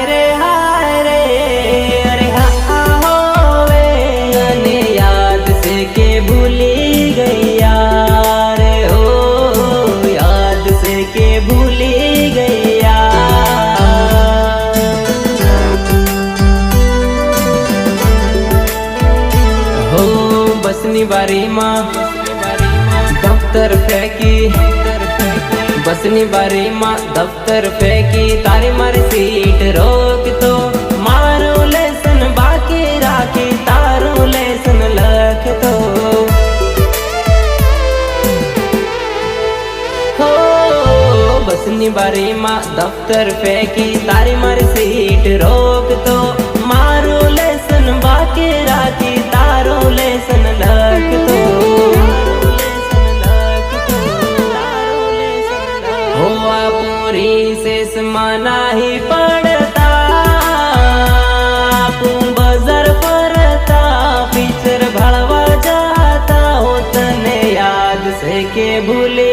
रे हाय रे अरे हाँ होवे अने याद से के भूली गई यार हो याद से के भूली गई यार हो बसनी बारी माँ दफ्तर फेंकी बसनी बारी माँ दफ्तर फेंकी तारी मारी सीट रोक तो मारो लेसन बाकी राखी तारो लेसन लख तो हो बसनी बारी माँ दफ्तर फेंकी तारी मारी सीट रोक तो मारो लेसन बाकी राखी तारो लेसन लख तो शेष माना ही पड़ता बजर पड़ता पिक्चर भड़वा जाता हो तने याद से के भूले